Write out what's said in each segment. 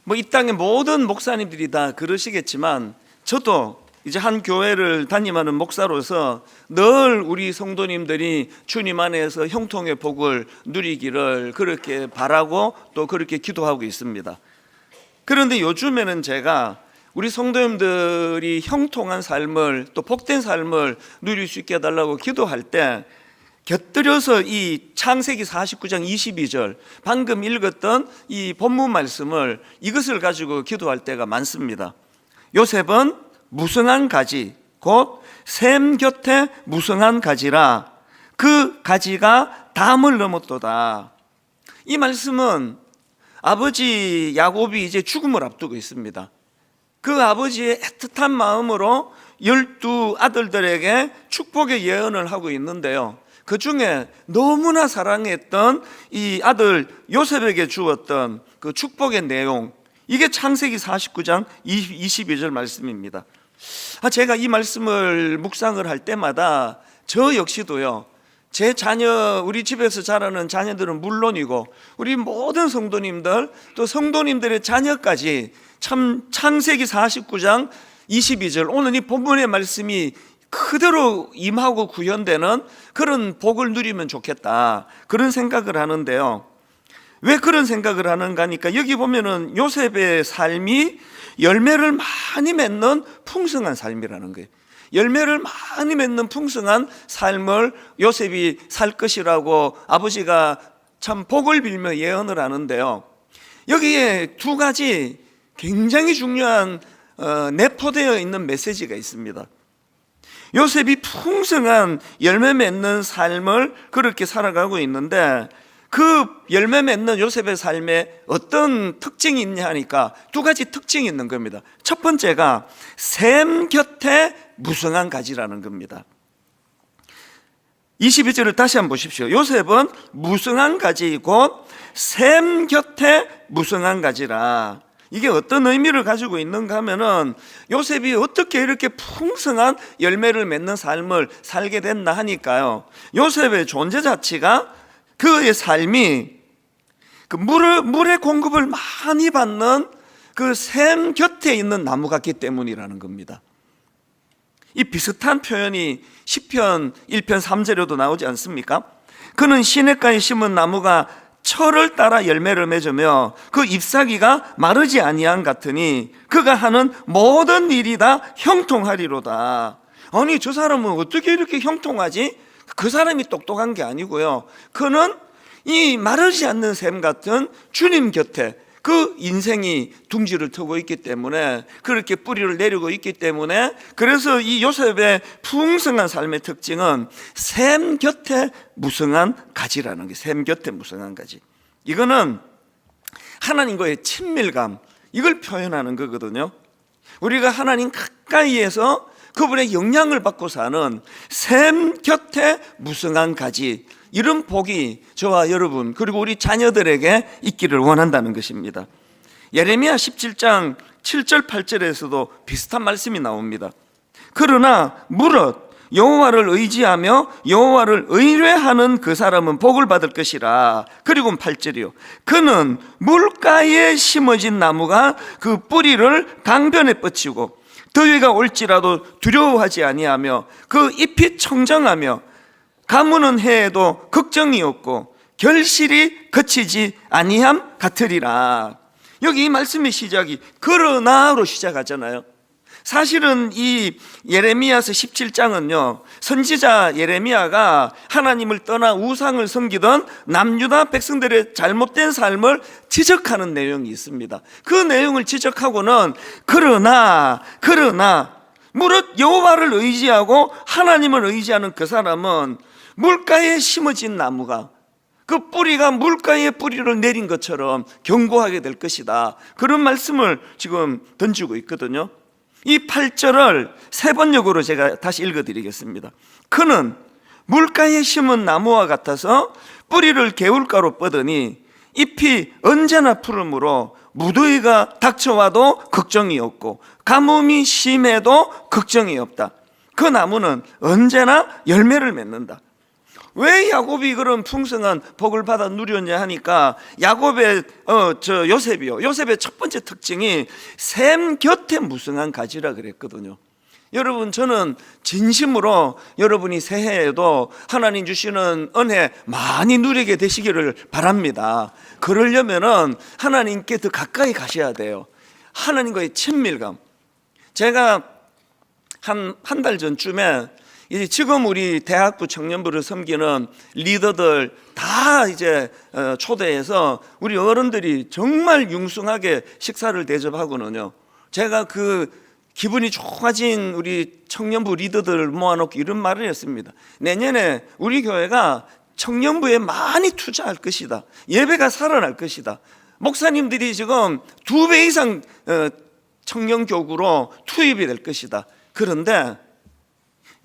뭐 이 땅의 모든 목사님들이 다 그러시겠지만 저도 이제 한 교회를 담임하는 목사로서 늘 우리 성도님들이 주님 안에서 형통의 복을 누리기를 그렇게 바라고 또 그렇게 기도하고 있습니다. 그런데 요즘에는 제가 우리 성도님들이 형통한 삶을 또 복된 삶을 누릴 수 있게 해달라고 기도할 때 곁들여서 이 창세기 49장 22절 방금 읽었던 이 본문 말씀을 이것을 가지고 기도할 때가 많습니다. 요셉은 무성한 가지 곧 샘 곁에 무성한 가지라 그 가지가 담을 넘었도다. 이 말씀은 아버지 야곱이 이제 죽음을 앞두고 있습니다. 그 아버지의 애틋한 마음으로 12 아들들에게 축복의 예언을 하고 있는데요, 그 중에 너무나 사랑했던 이 아들 요셉에게 주었던 그 축복의 내용, 이게 창세기 49장 22절 말씀입니다. 제가 이 말씀을 묵상을 할 때마다 저 역시도요, 제 자녀, 우리 집에서 자라는 자녀들은 물론이고 우리 모든 성도님들 또 성도님들의 자녀까지 참 창세기 49장 22절 오늘 이 본문의 말씀이 그대로 임하고 구현되는 그런 복을 누리면 좋겠다, 그런 생각을 하는데요. 왜 그런 생각을 하는가 하니까 여기 보면은 요셉의 삶이 열매를 많이 맺는 풍성한 삶이라는 거예요. 열매를 많이 맺는 풍성한 삶을 요셉이 살 것이라고 아버지가 참 복을 빌며 예언을 하는데요, 여기에 두 가지 굉장히 중요한 내포되어 있는 메시지가 있습니다. 요셉이 풍성한 열매 맺는 삶을 그렇게 살아가고 있는데 그 열매 맺는 요셉의 삶에 어떤 특징이 있냐 하니까 두 가지 특징이 있는 겁니다. 첫 번째가 샘 곁에 무성한 가지라는 겁니다. 22절을 다시 한번 보십시오. 요셉은 무성한 가지 곧 샘 곁에 무성한 가지라. 이게 어떤 의미를 가지고 있는가 하면은 요셉이 어떻게 이렇게 풍성한 열매를 맺는 삶을 살게 됐나 하니까요, 요셉의 존재 자체가 그의 삶이 그 물의 공급을 많이 받는 그 샘 곁에 있는 나무 같기 때문이라는 겁니다. 이 비슷한 표현이 시편 1편 3절에도 나오지 않습니까? 그는 시냇가에 심은 나무가 철을 따라 열매를 맺으며 그 잎사귀가 마르지 아니한 같으니 그가 하는 모든 일이 다 형통하리로다. 아니, 저 사람은 어떻게 이렇게 형통하지? 그 사람이 똑똑한 게 아니고요, 그는 이 마르지 않는 샘 같은 주님 곁에 그 인생이 둥지를 트고 있기 때문에, 그렇게 뿌리를 내리고 있기 때문에, 그래서 이 요셉의 풍성한 삶의 특징은 샘 곁에 무성한 가지라는 게, 샘 곁에 무성한 가지, 이거는 하나님과의 친밀감, 이걸 표현하는 거거든요. 우리가 하나님 가까이에서 그분의 영향을 받고 사는 샘 곁에 무성한 가지, 이런 복이 저와 여러분 그리고 우리 자녀들에게 있기를 원한다는 것입니다. 예레미야 17장 7절 8절에서도 비슷한 말씀이 나옵니다. 그러나 무릇 여호와를 의지하며 여호와를 의뢰하는 그 사람은 복을 받을 것이라. 그리고 8절이요, 그는 물가에 심어진 나무가 그 뿌리를 강변에 뻗치고 더위가 올지라도 두려워하지 아니하며 그 잎이 청정하며 가무는 해에도 걱정이 없고 결실이 그치지 아니함 같으리라. 여기 이 말씀의 시작이 그러나로 시작하잖아요. 사실은 이 예레미야서 17장은요, 선지자 예레미야가 하나님을 떠나 우상을 섬기던 남유다 백성들의 잘못된 삶을 지적하는 내용이 있습니다. 그 내용을 지적하고는 그러나 무릇 여호와를 의지하고 하나님을 의지하는 그 사람은 물가에 심어진 나무가 그 뿌리가 물가에 뿌리를 내린 것처럼 견고하게 될 것이다, 그런 말씀을 지금 던지고 있거든요. 이 8절을 세 번역으로 제가 다시 읽어드리겠습니다. 그는 물가에 심은 나무와 같아서 뿌리를 개울가로 뻗으니 잎이 언제나 푸르므로 무더위가 닥쳐와도 걱정이 없고 가뭄이 심해도 걱정이 없다. 그 나무는 언제나 열매를 맺는다. 왜 야곱이 그런 풍성한 복을 받아 누렸냐 하니까 야곱의 요셉이요. 요셉의 첫 번째 특징이 샘 곁에 무성한 가지라 그랬거든요. 여러분, 저는 진심으로 여러분이 새해에도 하나님 주시는 은혜 많이 누리게 되시기를 바랍니다. 그러려면은 하나님께 더 가까이 가셔야 돼요. 하나님과의 친밀감. 제가 한 달 전쯤에 이제 지금 우리 대학부 청년부를 섬기는 리더들 다 이제 초대해서 우리 어른들이 정말 융숭하게 식사를 대접하거든요. 제가 그 기분이 좋아진 우리 청년부 리더들을 모아놓고 이런 말을 했습니다. 내년에 우리 교회가 청년부에 많이 투자할 것이다. 예배가 살아날 것이다. 목사님들이 지금 2배 이상 청년교구로 투입이 될 것이다. 그런데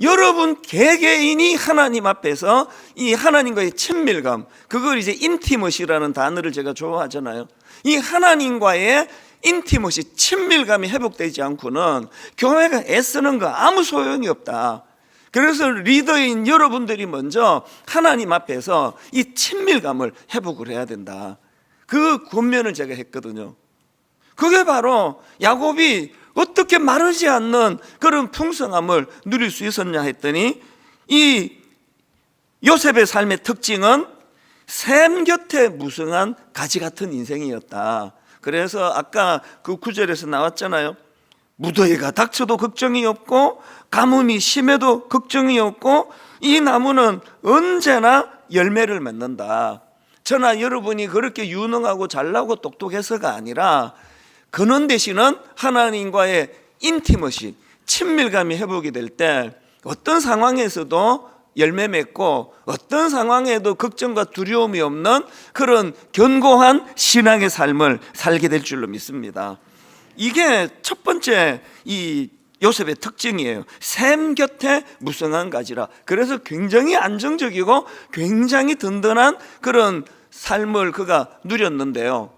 여러분 개개인이 하나님 앞에서 이 하나님과의 친밀감, 그걸 이제 인티머시라는 단어를 제가 좋아하잖아요. 이 하나님과의 인티머시, 친밀감이 회복되지 않고는 교회가 애쓰는 거 아무 소용이 없다. 그래서 리더인 여러분들이 먼저 하나님 앞에서 이 친밀감을 회복을 해야 된다. 그 권면을 제가 했거든요. 그게 바로 야곱이 어떻게 마르지 않는 그런 풍성함을 누릴 수 있었냐 했더니, 이 요셉의 삶의 특징은 샘 곁에 무성한 가지 같은 인생이었다. 그래서 아까 그 9절에서 나왔잖아요. 무더위가 닥쳐도 걱정이 없고 가뭄이 심해도 걱정이 없고 이 나무는 언제나 열매를 맺는다. 저나 여러분이 그렇게 유능하고 잘나고 똑똑해서가 아니라 그는 대신은 하나님과의 인티머시, 친밀감이 회복이 될 때 어떤 상황에서도 열매 맺고 어떤 상황에도 걱정과 두려움이 없는 그런 견고한 신앙의 삶을 살게 될 줄로 믿습니다. 이게 첫 번째 이 요셉의 특징이에요. 샘 곁에 무성한 가지라. 그래서 굉장히 안정적이고 굉장히 든든한 그런 삶을 그가 누렸는데요.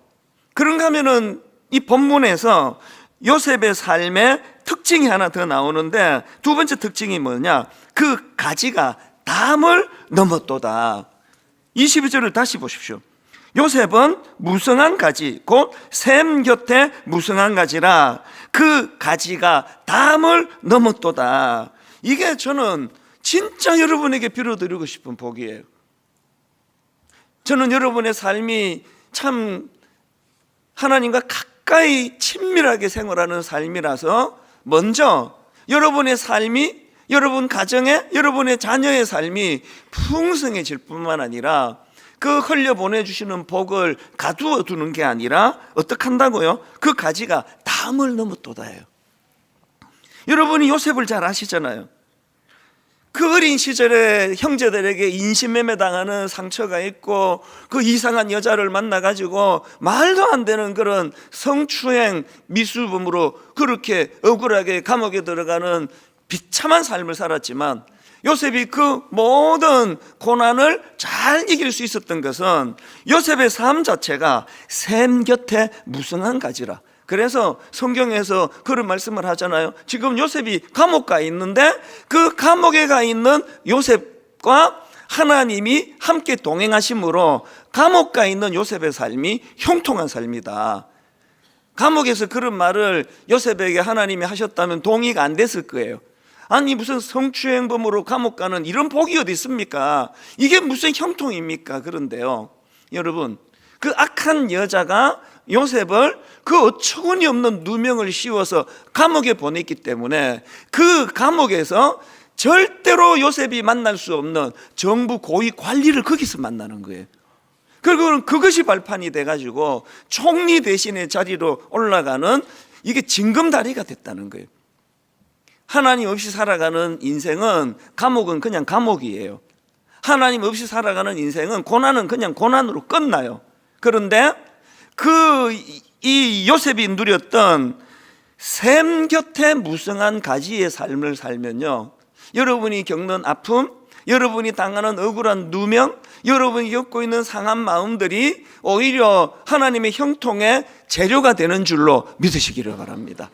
그런가 하면은 이 본문에서 요셉의 삶의 특징이 하나 더 나오는데, 두 번째 특징이 뭐냐? 그 가지가 담을 넘었도다. 22절을 다시 보십시오. 요셉은 무성한 가지, 곧 샘 곁에 무성한 가지라 그 가지가 담을 넘었도다. 이게 저는 진짜 여러분에게 빌어드리고 싶은 복이에요. 저는 여러분의 삶이 참 하나님과 가까이 친밀하게 생활하는 삶이라서 먼저 여러분의 삶이, 여러분 가정의, 여러분의 자녀의 삶이 풍성해질 뿐만 아니라 그 흘려보내주시는 복을 가두어 두는 게 아니라 어떻게 한다고요? 그 가지가 담을 넘었도다예요. 여러분이 요셉을 잘 아시잖아요. 그 어린 시절에 형제들에게 인신매매 당하는 상처가 있고 그 이상한 여자를 만나가지고 말도 안 되는 그런 성추행 미수범으로 그렇게 억울하게 감옥에 들어가는 비참한 삶을 살았지만, 요셉이 그 모든 고난을 잘 이길 수 있었던 것은 요셉의 삶 자체가 샘 곁에 무성한 가지라. 그래서 성경에서 그런 말씀을 하잖아요. 지금 요셉이 감옥 가 있는데 그 감옥에 가 있는 요셉과 하나님이 함께 동행하심으로 감옥 가 있는 요셉의 삶이 형통한 삶이다. 감옥에서 그런 말을 요셉에게 하나님이 하셨다면 동의가 안 됐을 거예요. 아니 무슨 성추행범으로 감옥 가는 이런 복이 어디 있습니까? 이게 무슨 형통입니까? 그런데요, 여러분, 그 악한 여자가 요셉을 그 어처구니 없는 누명을 씌워서 감옥에 보냈기 때문에 그 감옥에서 절대로 요셉이 만날 수 없는 정부 고위 관리를 거기서 만나는 거예요. 그리고 그것이 발판이 돼가지고 총리 대신의 자리로 올라가는, 이게 징검다리가 됐다는 거예요. 하나님 없이 살아가는 인생은, 감옥은 그냥 감옥이에요. 하나님 없이 살아가는 인생은, 고난은 그냥 고난으로 끝나요. 그런데 이 요셉이 누렸던 샘 곁에 무성한 가지의 삶을 살면요, 여러분이 겪는 아픔, 여러분이 당하는 억울한 누명, 여러분이 겪고 있는 상한 마음들이 오히려 하나님의 형통의 재료가 되는 줄로 믿으시기를 바랍니다.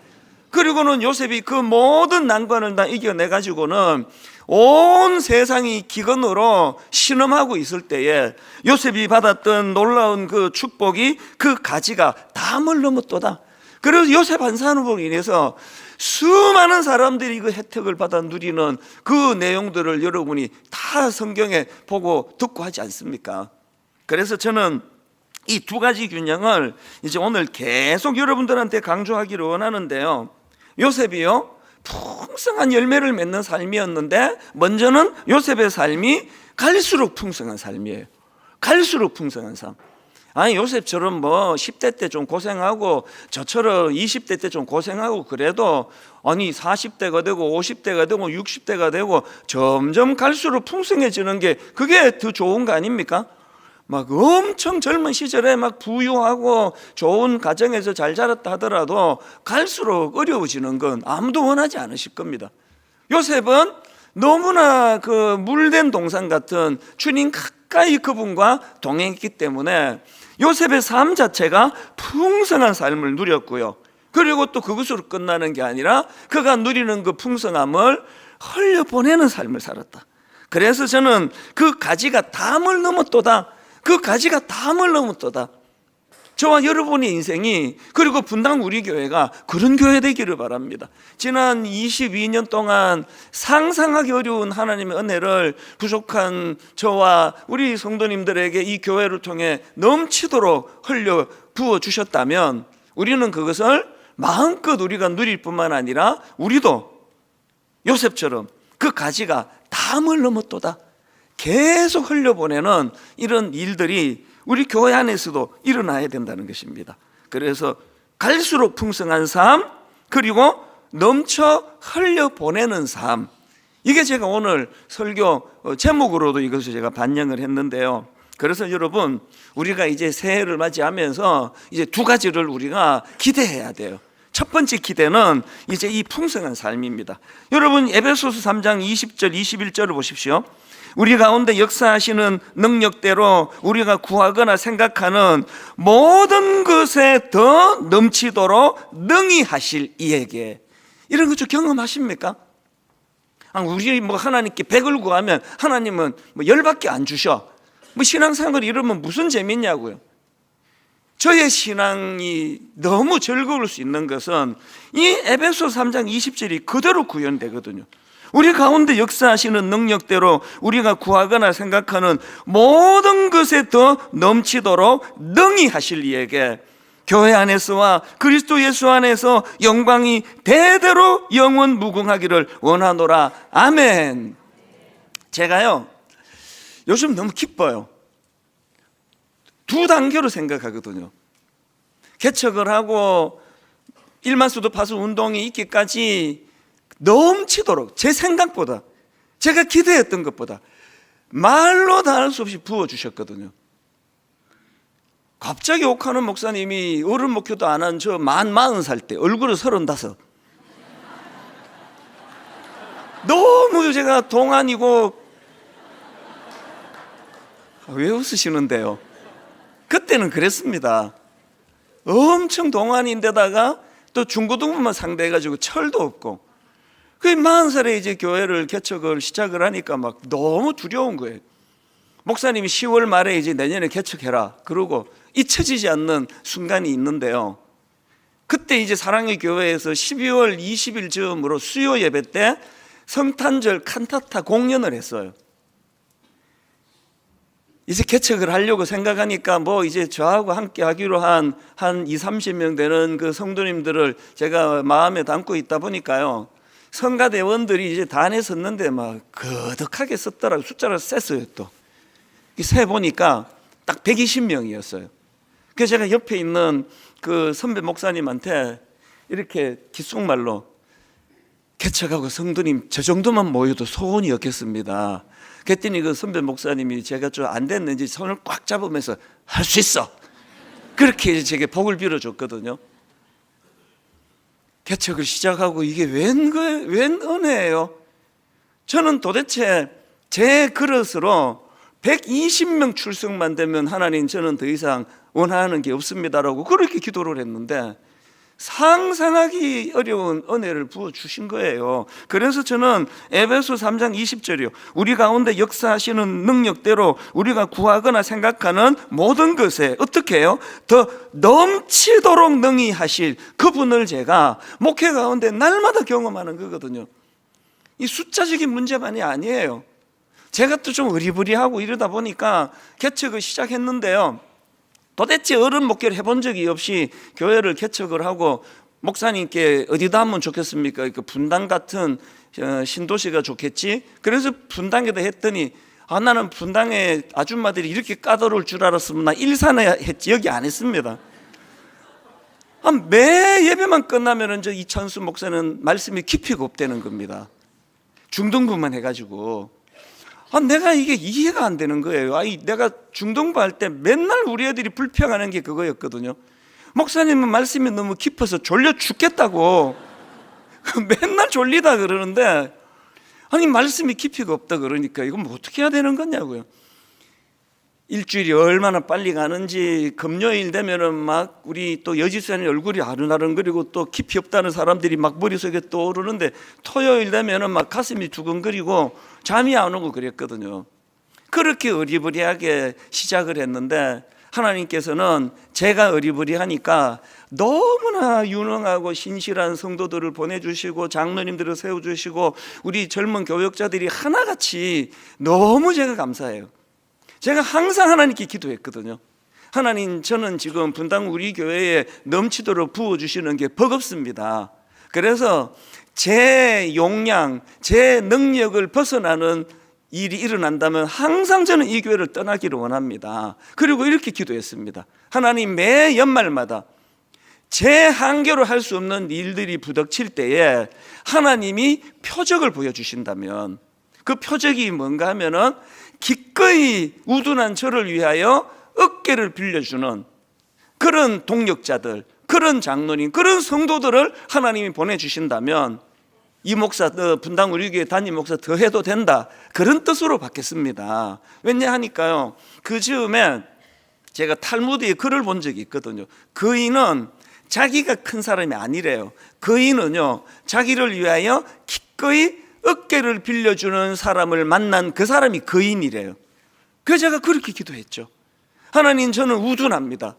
그리고는 요셉이 그 모든 난관을 다 이겨내가지고는 온 세상이 기근으로 신음하고 있을 때에 요셉이 받았던 놀라운 그 축복이 그 가지가 담을 넘었도다. 그래서 요셉 한 사람으로 인해서 수많은 사람들이 그 혜택을 받아 누리는 그 내용들을 여러분이 다 성경에 보고 듣고 하지 않습니까? 그래서 저는 이 두 가지 균형을 이제 오늘 계속 여러분들한테 강조하기를 원하는데요. 요셉이요, 풍성한 열매를 맺는 삶이었는데 먼저는 요셉의 삶이 갈수록 풍성한 삶이에요. 갈수록 풍성한 삶. 아니 요셉처럼 뭐 10대 때 좀 고생하고 저처럼 20대 때 좀 고생하고 그래도 아니 40대가 되고 50대가 되고 60대가 되고 점점 갈수록 풍성해지는 게 그게 더 좋은 거 아닙니까? 막 엄청 젊은 시절에 막 부유하고 좋은 가정에서 잘 자랐다 하더라도 갈수록 어려워지는 건 아무도 원하지 않으실 겁니다. 요셉은 너무나 그 물된 동산 같은 주님 가까이 그분과 동행했기 때문에 요셉의 삶 자체가 풍성한 삶을 누렸고요. 그리고 또 그것으로 끝나는 게 아니라 그가 누리는 그 풍성함을 흘려보내는 삶을 살았다. 그래서 저는 그 가지가 담을 넘었도다. 그 가지가 담을 넘었도다. 저와 여러분의 인생이, 그리고 분당 우리 교회가 그런 교회 되기를 바랍니다. 지난 22년 동안 상상하기 어려운 하나님의 은혜를 부족한 저와 우리 성도님들에게 이 교회를 통해 넘치도록 흘려 부어주셨다면 우리는 그것을 마음껏 우리가 누릴 뿐만 아니라 우리도 요셉처럼 그 가지가 담을 넘었도다 계속 흘려보내는 이런 일들이 우리 교회 안에서도 일어나야 된다는 것입니다. 그래서 갈수록 풍성한 삶, 그리고 넘쳐 흘려보내는 삶, 이게 제가 오늘 설교 제목으로도 이것을 제가 반영을 했는데요. 그래서 여러분, 우리가 이제 새해를 맞이하면서 이제 두 가지를 우리가 기대해야 돼요. 첫 번째 기대는 이제 이 풍성한 삶입니다. 여러분, 에베소서 3장 20절 21절을 보십시오. 우리 가운데 역사하시는 능력대로 우리가 구하거나 생각하는 모든 것에 더 넘치도록 능히 하실 이에게. 이런 것 좀 경험하십니까? 우리 뭐 하나님께 100을 구하면 하나님은 뭐 10밖에 안 주셔. 뭐 신앙생활 이러면 무슨 재밌냐고요. 저의 신앙이 너무 즐거울 수 있는 것은 이 에베소 3장 20절이 그대로 구현되거든요. 우리 가운데 역사하시는 능력대로 우리가 구하거나 생각하는 모든 것에 더 넘치도록 능히 하실 이에게 교회 안에서와 그리스도 예수 안에서 영광이 대대로 영원 무궁하기를 원하노라. 아멘. 제가요 요즘 너무 기뻐요. 두 단계로 생각하거든요. 개척을 하고 1만 수도 파수 운동이 있기까지 넘치도록 제 생각보다, 제가 기대했던 것보다 말로 다 할 수 없이 부어주셨거든요. 갑자기 옥하는 목사님이 어른 목회도 안 한 저 40살 때 얼굴은 35. 너무 제가 동안이고. 왜 웃으시는데요? 그때는 그랬습니다. 엄청 동안인데다가 또 중고등부만 상대해가지고 철도 없고, 그 40살에 이제 교회를 개척을 시작을 하니까 막 너무 두려운 거예요. 목사님이 10월 말에 이제 내년에 개척해라 그러고 잊혀지지 않는 순간이 있는데요. 그때 이제 사랑의 교회에서 12월 20일 즈음으로 수요 예배 때 성탄절 칸타타 공연을 했어요. 이제 개척을 하려고 생각하니까 뭐 이제 저하고 함께 하기로 한 20-30명 되는 그 성도님들을 제가 마음에 담고 있다 보니까요, 성가대원들이 이제 단에 섰는데 막 거득하게 썼더라고요. 숫자를 셌어요. 또 세 보니까 딱 120명이었어요. 그래서 제가 옆에 있는 그 선배 목사님한테 이렇게 귓속말로, 개척하고 성도님 저 정도만 모여도 소원이 없겠습니다. 그랬더니 그 선배 목사님이 제가 좀 안 됐는지 손을 꽉 잡으면서 할 수 있어, 그렇게 제게 복을 빌어줬거든요. 개척을 시작하고 이게 웬 은혜예요. 저는 도대체 제 그릇으로 120명 출석만 되면 하나님 저는 더 이상 원하는 게 없습니다라고 그렇게 기도를 했는데, 상상하기 어려운 은혜를 부어주신 거예요. 그래서 저는 에베소 3장 20절이요, 우리 가운데 역사하시는 능력대로 우리가 구하거나 생각하는 모든 것에 어떻게 해요? 더 넘치도록 능히 하실 그분을 제가 목회 가운데 날마다 경험하는 거거든요. 이 숫자적인 문제만이 아니에요. 제가 또 좀 의리부리하고 이러다 보니까 개척을 시작했는데요, 도대체 어른 목회를 해본 적이 없이 교회를 개척을 하고 목사님께 어디다 하면 좋겠습니까? 그 분당 같은 신도시가 좋겠지? 그래서 분당에다 했더니 나는 분당에 아줌마들이 이렇게 까다로울 줄 알았으면 나 일산에 했지 여기 안 했습니다. 매 예배만 끝나면 저 이찬수 목사는 말씀이 깊이가 없다는 겁니다. 중등부만 해가지고 내가 이게 이해가 안 되는 거예요. 내가 중등부 할 때 맨날 우리 애들이 불평하는 게 그거였거든요. 목사님은 말씀이 너무 깊어서 졸려 죽겠다고 맨날 졸리다 그러는데, 말씀이 깊이가 없다 그러니까 이건 뭐 어떻게 해야 되는 거냐고요. 일주일이 얼마나 빨리 가는지, 금요일 되면은 막 우리 또 여지사님 얼굴이 아른아른거리고 또 깊이 없다는 사람들이 막 머릿속에 떠오르는데, 토요일 되면은 막 가슴이 두근거리고 잠이 안 오고 그랬거든요. 그렇게 어리버리하게 시작을 했는데 하나님께서는 제가 어리버리하니까 너무나 유능하고 신실한 성도들을 보내주시고 장로님들을 세워주시고 우리 젊은 교역자들이 하나같이 너무 제가 감사해요. 제가 항상 하나님께 기도했거든요. 하나님, 저는 지금 분당 우리 교회에 넘치도록 부어주시는 게 버겁습니다. 그래서 제 용량, 제 능력을 벗어나는 일이 일어난다면 항상 저는 이 교회를 떠나기를 원합니다. 그리고 이렇게 기도했습니다. 하나님, 매 연말마다 제 한계로 할 수 없는 일들이 부닥칠 때에 하나님이 표적을 보여주신다면, 그 표적이 뭔가 하면은 기꺼이 우둔한 저를 위하여 어깨를 빌려주는 그런 동력자들, 그런 장로님, 그런 성도들을 하나님이 보내주신다면 이 목사, 분당 우리 교회 담임 목사 더 해도 된다, 그런 뜻으로 받겠습니다. 왜냐하니까요, 그 즈음에 제가 탈무드에 글을 본 적이 있거든요. 거인은 자기가 큰 사람이 아니래요. 거인은요, 자기를 위하여 기꺼이 어깨를 빌려주는 사람을 만난 그 사람이 거인이래요. 그래서 제가 그렇게 기도했죠. 하나님, 저는 우둔합니다.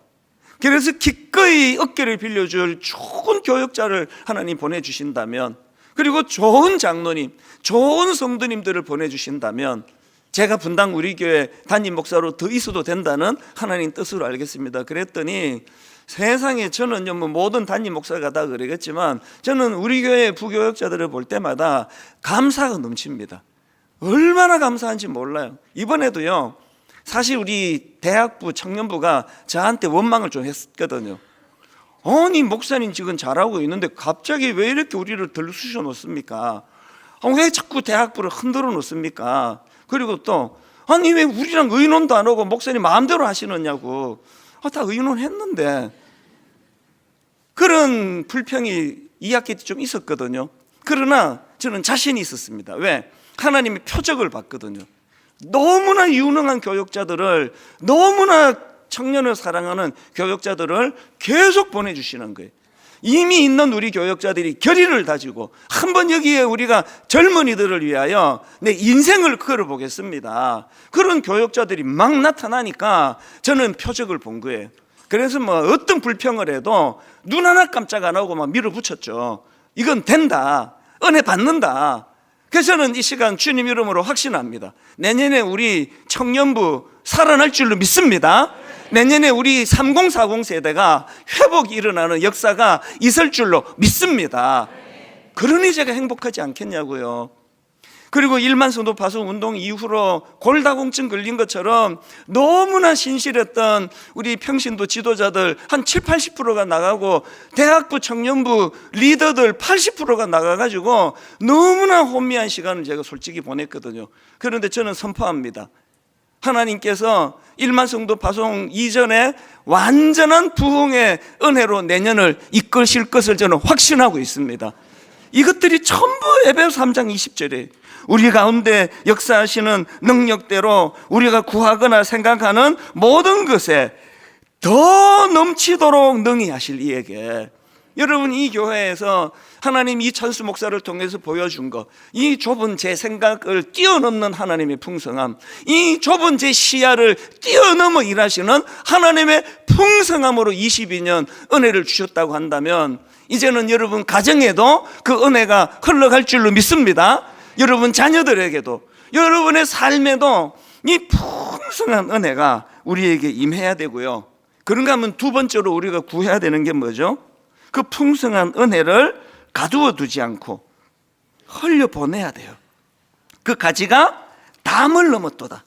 그래서 기꺼이 어깨를 빌려줄 좋은 교역자를 하나님 보내주신다면, 그리고 좋은 장로님, 좋은 성도님들을 보내주신다면 제가 분당 우리 교회 담임 목사로 더 있어도 된다는 하나님 뜻으로 알겠습니다. 그랬더니 세상에, 저는요 뭐 모든 담임 목사가 다 그러겠지만 저는 우리 교회 부교역자들을 볼 때마다 감사가 넘칩니다. 얼마나 감사한지 몰라요. 이번에도요, 사실 우리 대학부 청년부가 저한테 원망을 좀 했거든요. 아니, 목사님 지금 잘하고 있는데 갑자기 왜 이렇게 우리를 들쑤셔 놓습니까? 왜 자꾸 대학부를 흔들어 놓습니까? 그리고 또 아니, 왜 우리랑 의논도 안 하고 목사님 마음대로 하시느냐고. 다 의논했는데. 그런 불평이 2학기 때 좀 있었거든요. 그러나 저는 자신이 있었습니다. 왜? 하나님이 표적을 봤거든요. 너무나 유능한 교역자들을, 너무나 청년을 사랑하는 교역자들을 계속 보내주시는 거예요. 이미 있는 우리 교역자들이 결의를 다지고 한번 여기에 우리가 젊은이들을 위하여 내 인생을 걸어보겠습니다, 그런 교역자들이 막 나타나니까 저는 표적을 본 거예요. 그래서 뭐 어떤 불평을 해도 눈 하나 깜짝 안 하고 막 밀어붙였죠. 이건 된다, 은혜 받는다. 그래서 저는 이 시간 주님 이름으로 확신합니다. 내년에 우리 청년부 살아날 줄로 믿습니다. 내년에 우리 3040 세대가 회복이 일어나는 역사가 있을 줄로 믿습니다. 그러니 제가 행복하지 않겠냐고요. 그리고 1만 성도 파송 운동 이후로 골다공증 걸린 것처럼 너무나 신실했던 우리 평신도 지도자들 한 70-80%가 나가고 대학부 청년부 리더들 80%가 나가가지고 너무나 혼미한 시간을 제가 솔직히 보냈거든요. 그런데 저는 선포합니다. 하나님께서 1만 성도 파송 이전에 완전한 부흥의 은혜로 내년을 이끄실 것을 저는 확신하고 있습니다. 이것들이 전부 에베소 3장 20절에 우리 가운데 역사하시는 능력대로 우리가 구하거나 생각하는 모든 것에 더 넘치도록 능히 하실 이에게 여러분, 이 교회에서 하나님 이 찬수 목사를 통해서 보여준 것, 이 좁은 제 생각을 뛰어넘는 하나님의 풍성함, 이 좁은 제 시야를 뛰어넘어 일하시는 하나님의 풍성함으로 22년 은혜를 주셨다고 한다면, 이제는 여러분 가정에도 그 은혜가 흘러갈 줄로 믿습니다. 여러분 자녀들에게도, 여러분의 삶에도 이 풍성한 은혜가 우리에게 임해야 되고요. 그런가 하면 두 번째로 우리가 구해야 되는 게 뭐죠? 그 풍성한 은혜를 가두어 두지 않고 흘려보내야 돼요. 그 가지가 담을 넘었도다.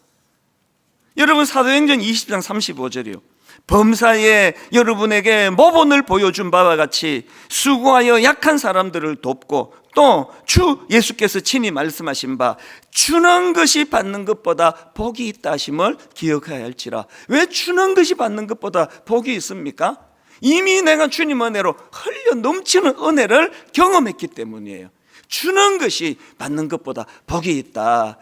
여러분, 사도행전 20장 35절이요. 범사에 여러분에게 모본을 보여준 바와 같이 수고하여 약한 사람들을 돕고 또 주 예수께서 친히 말씀하신 바 주는 것이 받는 것보다 복이 있다 하심을 기억해야 할지라. 왜 주는 것이 받는 것보다 복이 있습니까? 이미 내가 주님 은혜로 흘려 넘치는 은혜를 경험했기 때문이에요. 주는 것이 받는 것보다 복이 있다.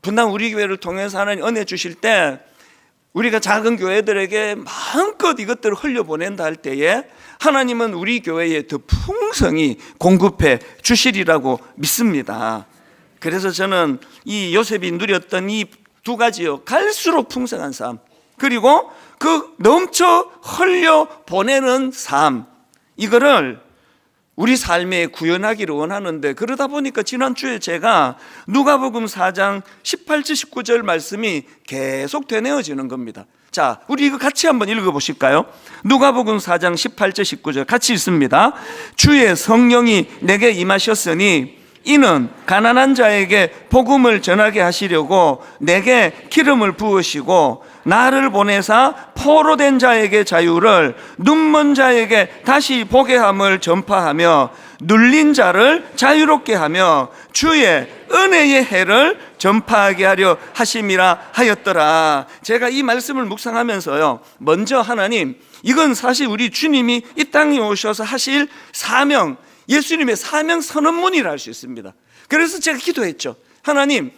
분당 우리 교회를 통해서 하나님 은혜 주실 때 우리가 작은 교회들에게 마음껏 이것들을 흘려보낸다 할 때에 하나님은 우리 교회에 더 풍성히 공급해 주시리라고 믿습니다. 그래서 저는 이 요셉이 누렸던 이 두 가지요, 갈수록 풍성한 삶, 그리고 그 넘쳐 흘려보내는 삶, 이거를 우리 삶에 구현하기를 원하는데, 그러다 보니까 지난주에 제가 누가복음 4장 18절 19절 말씀이 계속 되뇌어지는 겁니다. 자, 우리 이거 같이 한번 읽어보실까요? 누가복음 4장 18절 19절 같이 읽습니다. 주의 성령이 내게 임하셨으니 이는 가난한 자에게 복음을 전하게 하시려고 내게 기름을 부으시고 나를 보내사 포로된 자에게 자유를, 눈먼 자에게 다시 보게 함을 전파하며 눌린 자를 자유롭게 하며 주의 은혜의 해를 전파하게 하려 하심이라 하였더라. 제가 이 말씀을 묵상하면서요, 먼저 하나님, 이건 사실 우리 주님이 이 땅에 오셔서 하실 사명, 예수님의 사명 선언문이라 할 수 있습니다. 그래서 제가 기도했죠. 하나님,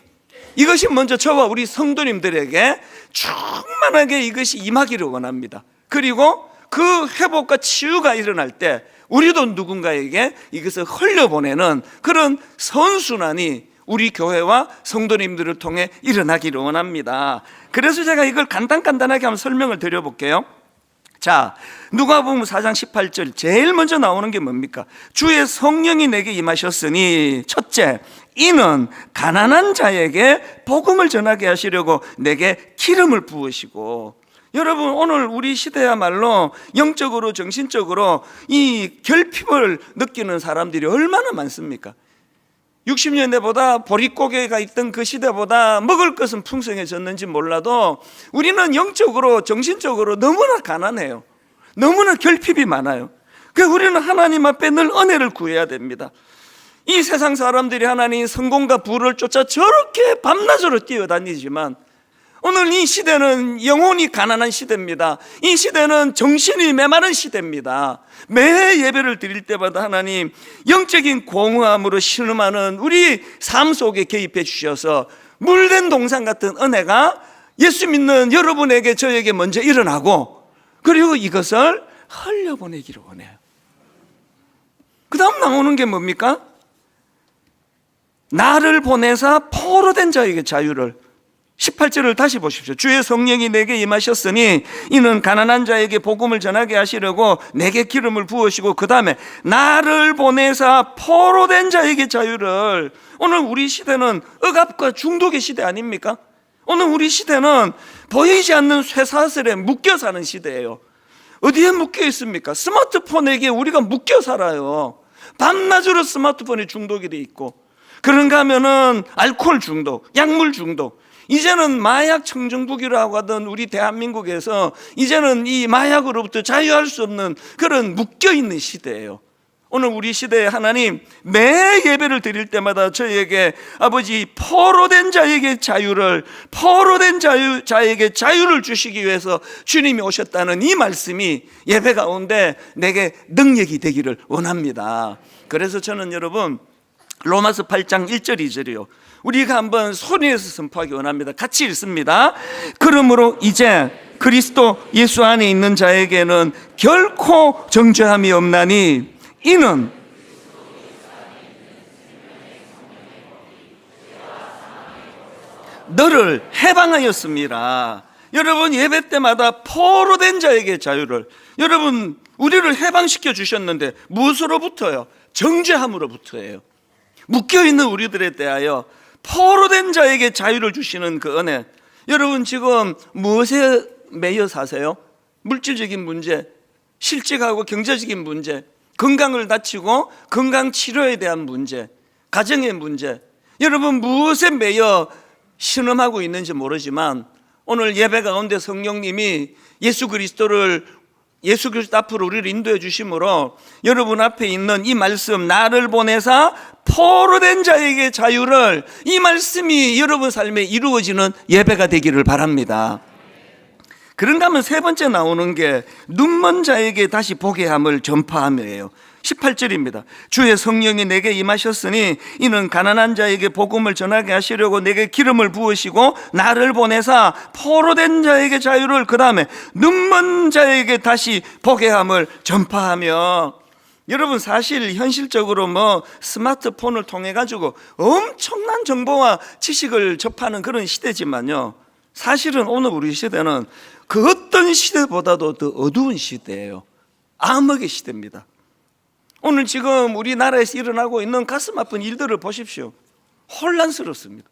이것이 먼저 저와 우리 성도님들에게 충만하게 이것이 임하기를 원합니다. 그리고 그 회복과 치유가 일어날 때 우리도 누군가에게 이것을 흘려보내는 그런 선순환이 우리 교회와 성도님들을 통해 일어나기를 원합니다. 그래서 제가 이걸 간단하게 한번 설명을 드려볼게요. 자, 누가복음 4장 18절 제일 먼저 나오는 게 뭡니까? 주의 성령이 내게 임하셨으니, 첫째, 이는 가난한 자에게 복음을 전하게 하시려고 내게 기름을 부으시고. 여러분, 오늘 우리 시대야말로 영적으로 정신적으로 이 결핍을 느끼는 사람들이 얼마나 많습니까? 60년대보다 보릿고개가 있던 그 시대보다 먹을 것은 풍성해졌는지 몰라도 우리는 영적으로 정신적으로 너무나 가난해요. 너무나 결핍이 많아요. 그래서 우리는 하나님 앞에 늘 은혜를 구해야 됩니다. 이 세상 사람들이 하나님 성공과 부를 쫓아 저렇게 밤낮으로 뛰어다니지만 오늘 이 시대는 영혼이 가난한 시대입니다. 이 시대는 정신이 메마른 시대입니다. 매 예배를 드릴 때마다 하나님 영적인 공허함으로 신음하는 우리 삶 속에 개입해 주셔서 물된 동산 같은 은혜가 예수 믿는 여러분에게, 저에게 먼저 일어나고, 그리고 이것을 흘려보내기를 원해요. 그 다음 나오는 게 뭡니까? 나를 보내사 포로된 자에게 자유를. 18절을 다시 보십시오. 주의 성령이 내게 임하셨으니 이는 가난한 자에게 복음을 전하게 하시려고 내게 기름을 부으시고, 그 다음에 나를 보내사 포로된 자에게 자유를. 오늘 우리 시대는 억압과 중독의 시대 아닙니까? 오늘 우리 시대는 보이지 않는 쇠사슬에 묶여 사는 시대예요. 어디에 묶여 있습니까? 스마트폰에게 우리가 묶여 살아요. 밤낮으로 스마트폰에 중독이 돼 있고, 그런가 하면은 알코올 중독, 약물 중독, 이제는 마약 청정국이라고 하던 우리 대한민국에서 이제는 이 마약으로부터 자유할 수 없는 그런 묶여있는 시대예요. 오늘 우리 시대에 하나님 매 예배를 드릴 때마다 저에게 아버지 포로된 자에게 자유를, 포로된 자에게 자유를 주시기 위해서 주님이 오셨다는 이 말씀이 예배 가운데 내게 능력이 되기를 원합니다. 그래서 저는 여러분 로마서 8장 1절 2절이요, 우리가 한번 소리내서 선포하기 원합니다. 같이 읽습니다. 그러므로 이제 그리스도 예수 안에 있는 자에게는 결코 정죄함이 없나니 이는 너를 해방하였습니다. 여러분, 예배 때마다 포로된 자에게 자유를, 여러분 우리를 해방시켜 주셨는데 무엇으로부터요? 정죄함으로부터예요. 묶여있는 우리들에 대하여 포로된 자에게 자유를 주시는 그 은혜. 여러분 지금 무엇에 매여 사세요? 물질적인 문제, 실직하고 경제적인 문제, 건강을 다치고 건강 치료에 대한 문제, 가정의 문제. 여러분 무엇에 매여 신음하고 있는지 모르지만 오늘 예배 가운데 성령님이 예수 그리스도 앞으로 우리를 인도해 주심으로 여러분 앞에 있는 이 말씀, 나를 보내사 포로된 자에게 자유를, 이 말씀이 여러분 삶에 이루어지는 예배가 되기를 바랍니다. 그런가 하면 세 번째 나오는 게 눈먼 자에게 다시 보게 함을 전파함이에요. 18절입니다. 주의 성령이 내게 임하셨으니 이는 가난한 자에게 복음을 전하게 하시려고 내게 기름을 부으시고 나를 보내사 포로된 자에게 자유를, 그 다음에 눈먼 자에게 다시 보게 함을 전파하며. 여러분 사실 현실적으로 스마트폰을 통해 가지고 엄청난 정보와 지식을 접하는 그런 시대지만요, 사실은 오늘 우리 시대는 그 어떤 시대보다도 더 어두운 시대예요. 암흑의 시대입니다. 오늘 지금 우리나라에서 일어나고 있는 가슴 아픈 일들을 보십시오. 혼란스럽습니다.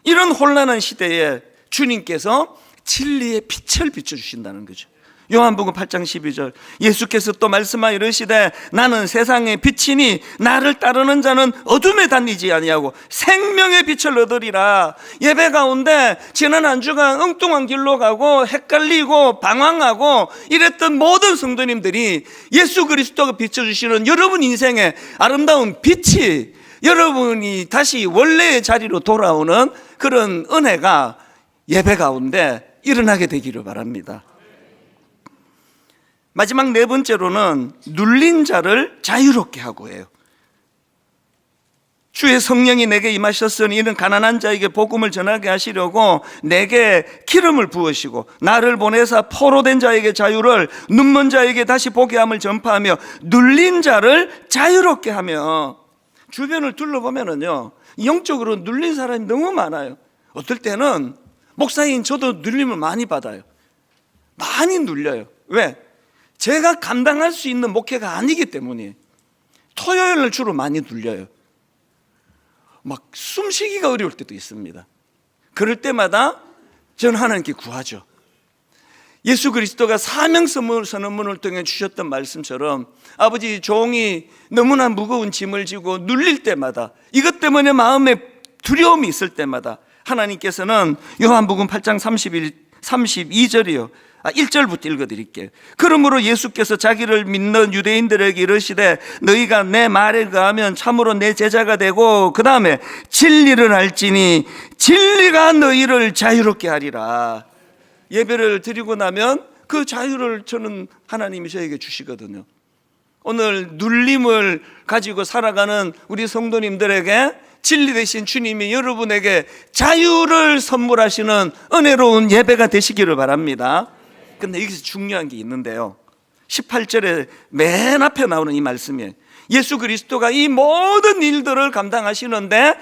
이런 혼란한 시대에 주님께서 진리의 빛을 비춰주신다는 거죠. 요한복음 8장 12절, 예수께서 또 말씀하여 이르시되 나는 세상의 빛이니 나를 따르는 자는 어둠에 다니지 아니하고 생명의 빛을 얻으리라. 예배 가운데 지난 한 주간 엉뚱한 길로 가고 헷갈리고 방황하고 이랬던 모든 성도님들이 예수 그리스도가 비춰주시는 여러분 인생의 아름다운 빛이, 여러분이 다시 원래의 자리로 돌아오는 그런 은혜가 예배 가운데 일어나게 되기를 바랍니다. 마지막 네 번째로는 눌린 자를 자유롭게 하고 해요. 주의 성령이 내게 임하셨으니 이는 가난한 자에게 복음을 전하게 하시려고 내게 기름을 부으시고 나를 보내사 포로된 자에게 자유를, 눈먼 자에게 다시 보게 함을 전파하며 눌린 자를 자유롭게 하며. 주변을 둘러보면은요, 영적으로 눌린 사람이 너무 많아요. 어떨 때는 목사인 저도 눌림을 많이 받아요. 많이 눌려요. 왜? 제가 감당할 수 있는 목회가 아니기 때문에. 토요일을 주로 많이 눌려요. 막 숨쉬기가 어려울 때도 있습니다. 그럴 때마다 저는 하나님께 구하죠. 예수 그리스도가 사명 선언문을 통해 주셨던 말씀처럼 아버지, 종이 너무나 무거운 짐을 지고 눌릴 때마다, 이것 때문에 마음에 두려움이 있을 때마다 하나님께서는 요한복음 8장 32절이요. 1절부터 읽어드릴게요. 그러므로 예수께서 자기를 믿는 유대인들에게 이르시되 너희가 내 말에 거하면 참으로 내 제자가 되고 그 다음에 진리를 알지니 진리가 너희를 자유롭게 하리라. 예배를 드리고 나면 그 자유를 저는 하나님이 저에게 주시거든요. 오늘 눌림을 가지고 살아가는 우리 성도님들에게 진리 되신 주님이 여러분에게 자유를 선물하시는 은혜로운 예배가 되시기를 바랍니다. 근데 여기서 중요한 게 있는데요, 18절에 맨 앞에 나오는 이 말씀이에요. 예수 그리스도가 이 모든 일들을 감당하시는데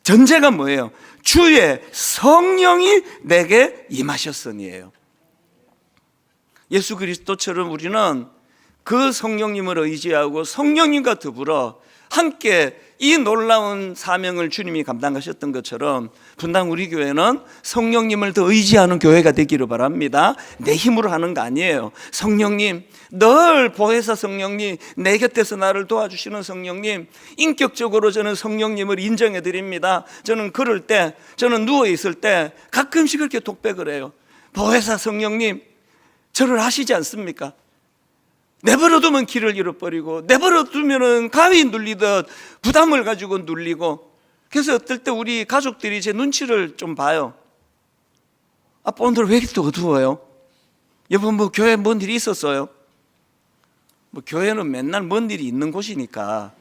전제가 뭐예요? 주의 성령이 내게 임하셨으니에요. 예수 그리스도처럼 우리는 그 성령님을 의지하고 성령님과 더불어 함께 이 놀라운 사명을 주님이 감당하셨던 것처럼 분당 우리 교회는 성령님을 더 의지하는 교회가 되기를 바랍니다. 내 힘으로 하는 거 아니에요. 성령님, 늘 보혜사 성령님, 내 곁에서 나를 도와주시는 성령님, 인격적으로 저는 성령님을 인정해 드립니다. 저는 그럴 때, 저는 누워 있을 때 가끔씩 그렇게 독백을 해요. 보혜사 성령님, 저를 아시지 않습니까? 내버려 두면 길을 잃어버리고, 내버려 두면은 가위 눌리듯 부담을 가지고 눌리고. 그래서 어떨 때 우리 가족들이 제 눈치를 좀 봐요. 아빠 오늘 왜 이렇게 어두워요? 여보 뭐 교회 뭔 일이 있었어요? 뭐 교회는 맨날 뭔 일이 있는 곳이니까.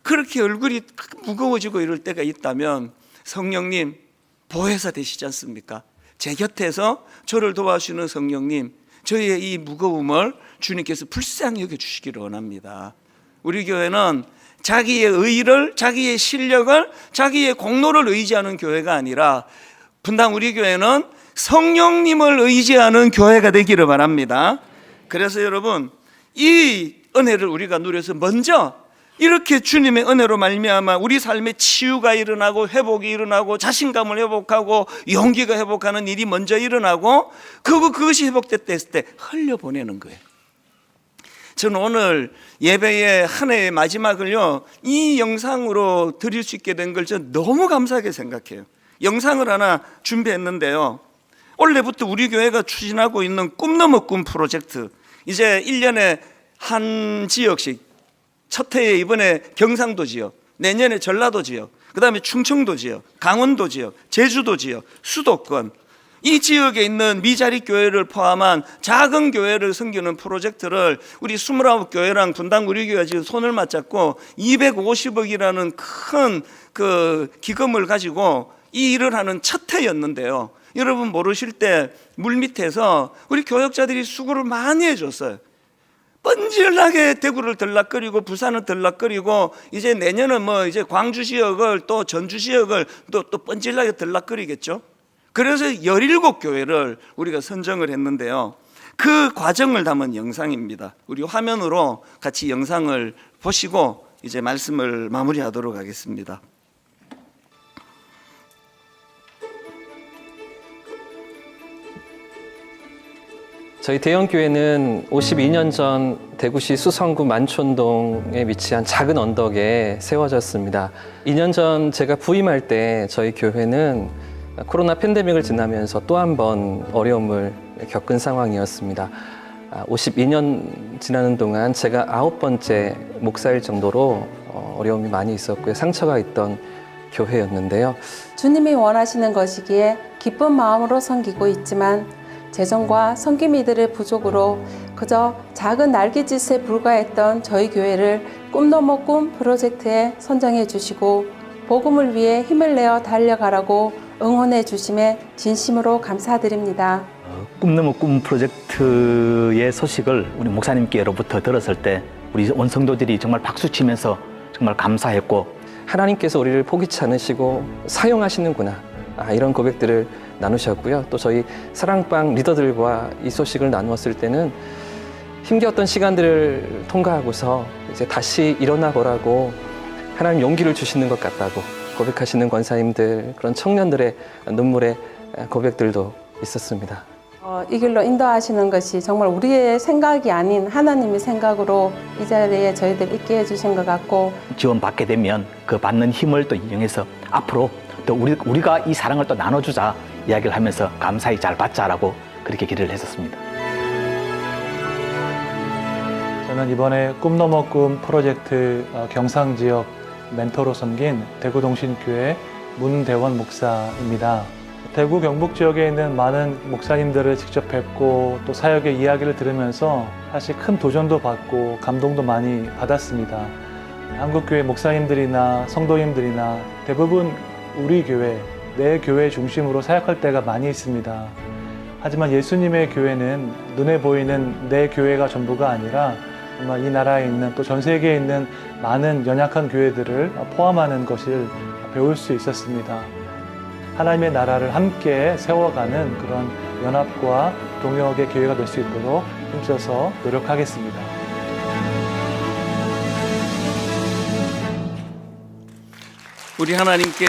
그렇게 얼굴이 무거워지고 이럴 때가 있다면 성령님 보혜사 되시지 않습니까? 제 곁에서 저를 도와주시는 성령님, 저희의 이 무거움을 주님께서 불쌍히 여겨주시기를 원합니다. 우리 교회는 자기의 의를, 자기의 실력을, 자기의 공로를 의지하는 교회가 아니라 분당 우리 교회는 성령님을 의지하는 교회가 되기를 바랍니다. 그래서 여러분, 이 은혜를 우리가 누려서 먼저 이렇게 주님의 은혜로 말미암아 우리 삶에 치유가 일어나고 회복이 일어나고 자신감을 회복하고 용기가 회복하는 일이 먼저 일어나고 그것이 회복됐을 때 흘려보내는 거예요. 저는 오늘 예배의 한 해의 마지막을요, 이 영상으로 드릴 수 있게 된 걸 저는 너무 감사하게 생각해요. 영상을 하나 준비했는데요, 올해부터 우리 교회가 추진하고 있는 꿈 넘어 꿈 프로젝트, 이제 1년에 한 지역씩, 첫 해에 이번에 경상도 지역, 내년에 전라도 지역, 그 다음에 충청도 지역, 강원도 지역, 제주도 지역, 수도권, 이 지역에 있는 미자리 교회를 포함한 작은 교회를 섬기는 프로젝트를 우리 29교회랑 분당 우리 교회가 지금 손을 맞잡고 250억이라는 큰 그 기금을 가지고 이 일을 하는 첫 해였는데요, 여러분 모르실 때 물밑에서 우리 교역자들이 수고를 많이 해줬어요. 뻔질나게 대구를 들락거리고 부산을 들락거리고 이제 내년은 뭐 이제 광주 지역을 또 전주 지역을 또 뻔질나게 들락거리겠죠. 그래서 17교회를 우리가 선정을 했는데요, 그 과정을 담은 영상입니다. 우리 화면으로 같이 영상을 보시고 이제 말씀을 마무리하도록 하겠습니다. 저희 대형교회는 52년 전 대구시 수성구 만촌동에 위치한 작은 언덕에 세워졌습니다. 2년 전 제가 부임할 때 저희 교회는 코로나 팬데믹을 지나면서 또 한 번 어려움을 겪은 상황이었습니다. 52년 지나는 동안 제가 9번째 목사일 정도로 어려움이 많이 있었고요. 상처가 있던 교회였는데요. 주님이 원하시는 것이기에 기쁜 마음으로 섬기고 있지만 재정과 섬김이들의 부족으로 그저 작은 날갯짓에 불과했던 저희 교회를 꿈 넘어 꿈 프로젝트에 선정해 주시고 복음을 위해 힘을 내어 달려가라고 응원해 주심에 진심으로 감사드립니다. 꿈 넘어 꿈 프로젝트의 소식을 우리 목사님께로부터 들었을 때 우리 원성도들이 정말 박수치면서 정말 감사했고, 하나님께서 우리를 포기치 않으시고 사용하시는구나, 이런 고백들을 나누셨고요. 또 저희 사랑방 리더들과 이 소식을 나누었을 때는 힘겨웠던 시간들을 통과하고서 이제 다시 일어나 보라고 하나님 용기를 주시는 것 같다고 고백하시는 권사님들, 그런 청년들의 눈물의 고백들도 있었습니다. 이 길로 인도하시는 것이 정말 우리의 생각이 아닌 하나님의 생각으로 이 자리에 저희들 있게 해주신 것 같고, 지원받게 되면 그 받는 힘을 또 이용해서 앞으로 또 우리가 이 사랑을 또 나눠주자 이야기를 하면서 감사히 잘 받자라고 그렇게 기도를 했었습니다. 저는 이번에 꿈 넘어 꿈 프로젝트 경상 지역 멘토로 섬긴 대구동신교회 문대원 목사입니다. 대구 경북 지역에 있는 많은 목사님들을 직접 뵙고 또 사역의 이야기를 들으면서 사실 큰 도전도 받고 감동도 많이 받았습니다. 한국교회 목사님들이나 성도님들이나 대부분 우리 교회, 내 교회 중심으로 사역할 때가 많이 있습니다. 하지만 예수님의 교회는 눈에 보이는 내 교회가 전부가 아니라 정말 이 나라에 있는 또 전 세계에 있는 많은 연약한 교회들을 포함하는 것을 배울 수 있었습니다. 하나님의 나라를 함께 세워가는 그런 연합과 동역의 교회가 될 수 있도록 힘써서 노력하겠습니다. 우리 하나님께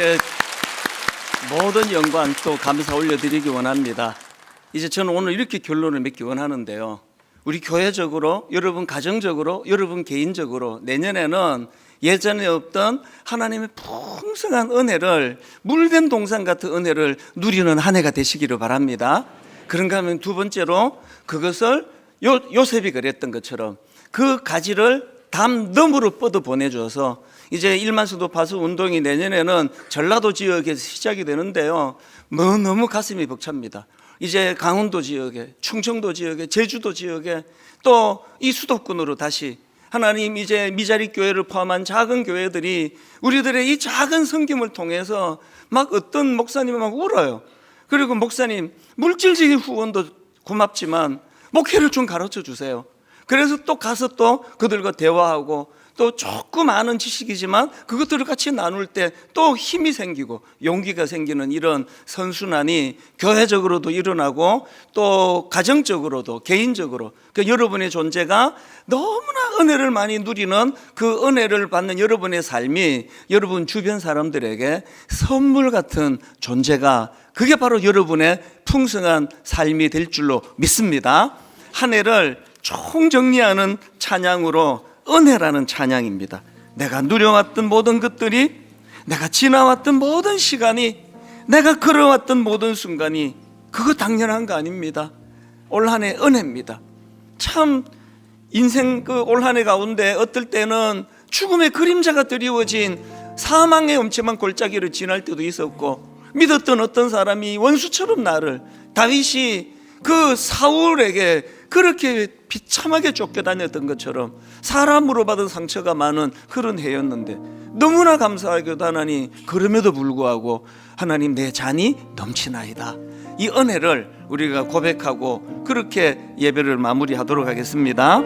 모든 영광 또 감사 올려드리기 원합니다. 이제 저는 오늘 이렇게 결론을 맺기 원하는데요, 우리 교회적으로, 여러분 가정적으로, 여러분 개인적으로 내년에는 예전에 없던 하나님의 풍성한 은혜를, 물된 동산 같은 은혜를 누리는 한 해가 되시기를 바랍니다. 그런가 하면 두 번째로, 그것을 요셉이 그랬던 것처럼 그 가지를 담 너머로 뻗어 보내줘서 이제 1만 수도 파수 운동이 내년에는 전라도 지역에서 시작이 되는데요, 너무 가슴이 벅찹니다. 이제 강원도 지역에, 충청도 지역에, 제주도 지역에, 또 이 수도권으로 다시 하나님 이제 미자리 교회를 포함한 작은 교회들이 우리들의 이 작은 섬김을 통해서 막 어떤 목사님이 막 울어요. 그리고 목사님 물질적인 후원도 고맙지만 목회를 좀 가르쳐 주세요. 그래서 또 가서 또 그들과 대화하고 또 조금 아는 지식이지만 그것들을 같이 나눌 때 또 힘이 생기고 용기가 생기는 이런 선순환이 교회적으로도 일어나고 또 가정적으로도 개인적으로 그 여러분의 존재가 너무나 은혜를 많이 누리는 그 은혜를 받는 여러분의 삶이 여러분 주변 사람들에게 선물 같은 존재가 그게 바로 여러분의 풍성한 삶이 될 줄로 믿습니다. 한 해를 총정리하는 찬양으로 은혜라는 찬양입니다. 내가 누려왔던 모든 것들이, 내가 지나왔던 모든 시간이, 내가 걸어왔던 모든 순간이 그거 당연한 거 아닙니다. 올 한 해 은혜입니다. 참 인생 그 올 한 해 가운데 어떨 때는 죽음의 그림자가 드리워진 사망의 엄청난 골짜기를 지날 때도 있었고, 믿었던 어떤 사람이 원수처럼 나를, 다윗이 그 사울에게 그렇게 비참하게 쫓겨다녔던 것처럼 사람으로 받은 상처가 많은 그런 해였는데 너무나 감사하게도 하나님 그럼에도 불구하고 하나님 내 잔이 넘치나이다. 이 은혜를 우리가 고백하고 그렇게 예배를 마무리하도록 하겠습니다.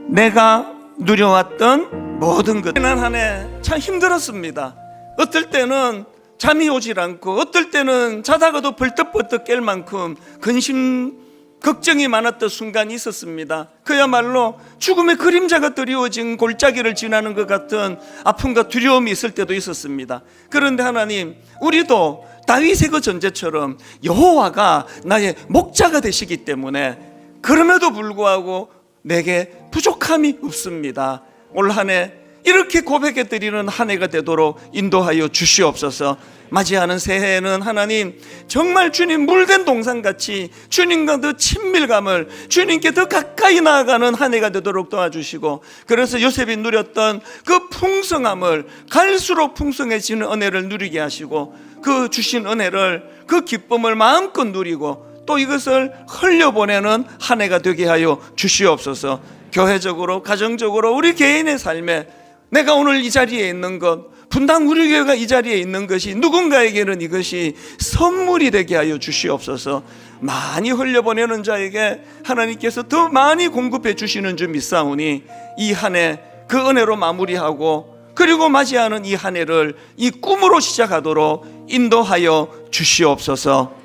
내가 누려왔던 모든 것, 지난 한 해 참 힘들었습니다. 어떨 때는 잠이 오질 않고 어떨 때는 자다가도 벌떡벌떡 깰 만큼 근심 걱정이 많았던 순간이 있었습니다. 그야말로 죽음의 그림자가 드리워진 골짜기를 지나는 것 같은 아픔과 두려움이 있을 때도 있었습니다. 그런데 하나님, 우리도 다윗의 그 전제처럼 여호와가 나의 목자가 되시기 때문에 그럼에도 불구하고 내게 부족함이 없습니다. 올 한 해 이렇게 고백해 드리는 한 해가 되도록 인도하여 주시옵소서. 맞이하는 새해에는 하나님 정말 주님 물된 동산같이 주님과 더 친밀감을, 주님께 더 가까이 나아가는 한 해가 되도록 도와주시고, 그래서 요셉이 누렸던 그 풍성함을 갈수록 풍성해지는 은혜를 누리게 하시고, 그 주신 은혜를, 그 기쁨을 마음껏 누리고 또 이것을 흘려보내는 한 해가 되게 하여 주시옵소서. 교회적으로, 가정적으로, 우리 개인의 삶에 내가 오늘 이 자리에 있는 것, 분당 우리 교회가 이 자리에 있는 것이 누군가에게는 이것이 선물이 되게 하여 주시옵소서. 많이 흘려보내는 자에게 하나님께서 더 많이 공급해 주시는 줄 믿사오니 이 한 해 그 은혜로 마무리하고 그리고 맞이하는 이 한 해를 이 꿈으로 시작하도록 인도하여 주시옵소서.